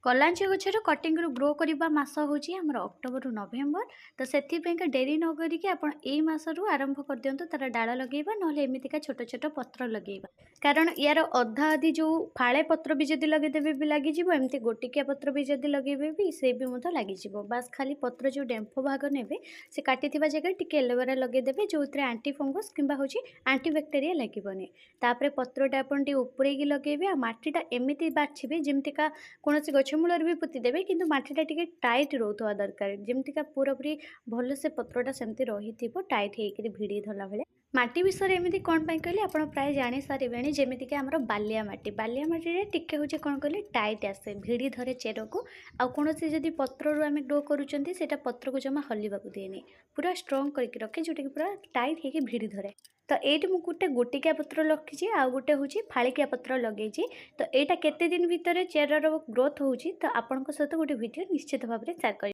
କଲାଞ୍ଚ ଗଛର କଟିଂରୁ ଗ୍ରୋ କରିବା ମାସ ହେଉଛି ଆମର ଅକ୍ଟୋବରରୁ ନଭେମ୍ବର। ତ ସେଥିପାଇଁକା ଡେରି ନ କରିକି ଆପଣ ଏଇ ମାସରୁ ଆରମ୍ଭ କରିଦିଅନ୍ତୁ ତାର ଡାଳ ଲଗେଇବା, ନହେଲେ ଏମିତିକା ଛୋଟ ଛୋଟ ପତ୍ର ଲଗେଇବା। କାରଣ ୟାର ଅଧା ଅଧି ଯେଉଁ ଫାଳେ ପତ୍ର ବି ଯଦି ଲଗେଇଦେବେ ବି ଲାଗିଯିବ, ଏମିତି ଗୋଟିକିଆ ପତ୍ର ବି ଯଦି ଲଗେଇବେ ବି ସେ ବି ମଧ୍ୟ ଲାଗିଯିବ। ବାସ୍ ଖାଲି ପତ୍ର ଯେଉଁ ଡେମ୍ଫ ଭାଗ ନେବେ, ସେ କାଟିଥିବା ଜାଗାରେ ଟିକେ ଏଲୋଭେରା ଲଗେଇଦେବେ, ଯେଉଁଥିରେ ଆଣ୍ଟି ଫଙ୍ଗସ୍ କିମ୍ବା ହେଉଛି ଆଣ୍ଟି ବ୍ୟାକ୍ଟେରିଆ ଲାଗିବନି। ତାପରେ ପତ୍ରଟା ଆପଣ ଟିକେ ଉପରେଇକି ଲଗେଇବେ, ଆଉ ମାଟିଟା ଏମିତି ବାଛିବେ ଯେମିତିକା କୌଣସି ଗଛ ମୂଳରେ ବି ପୋତିଦେବେ, କିନ୍ତୁ ମାଟିଟା ଟିକେ ଟାଇଟ୍ ରହୁଥିବା ଦରକାର, ଯେମିତିକା ପୁରାପୁରି ଭଲସେ ପତ୍ରଟା ସେମିତି ରହିଥିବ ଟାଇଟ୍ ହେଇକିରି ଭିଡ଼ି ଧରିଲା ଭଳିଆ। ମାଟି ବିଷୟରେ ଏମିତି କ'ଣ ପାଇଁ କହିଲେ ଆପଣ ପ୍ରାୟ ଜାଣି ସାରିବେଣି, ଯେମିତିକି ଆମର ବାଲିଆ ମାଟି। ବାଲିଆ ମାଟିରେ ଟିକେ ହେଉଛି କ'ଣ କହିଲେ ଟାଇଟ୍ ଆସେ, ଭିଡ଼ି ଧରେ ଚେରକୁ। ଆଉ କୌଣସି ଯଦି ପତ୍ରରୁ ଆମେ ଗ୍ରୋ କରୁଛନ୍ତି ସେଇଟା ପତ୍ରକୁ ଜମା ହଲିବାକୁ ଦିଏନି, ପୁରା ଷ୍ଟ୍ରଙ୍ଗ କରିକି ରଖେ, ଯେଉଁଟାକି ପୁରା ଟାଇଟ୍ ହେଇକି ଭିଡ଼ି ଧରେ। ତ ଏଇଠି ମୁଁ ଗୋଟେ ଗୋଟିକିଆ ପତ୍ର ରଖିଛି, ଆଉ ଗୋଟେ ହେଉଛି ଫାଳିକିଆ ପତ୍ର ଲଗେଇଛି। ତ ଏଇଟା କେତେ ଦିନ ଭିତରେ ଚେରର ଗ୍ରୋଥ୍ ହେଉଛି, ତ ଆପଣଙ୍କ ସହିତ ଗୋଟେ ଭିଡ଼ିଓ ନିଶ୍ଚିତ ଭାବରେ ସେୟାର କରିବି।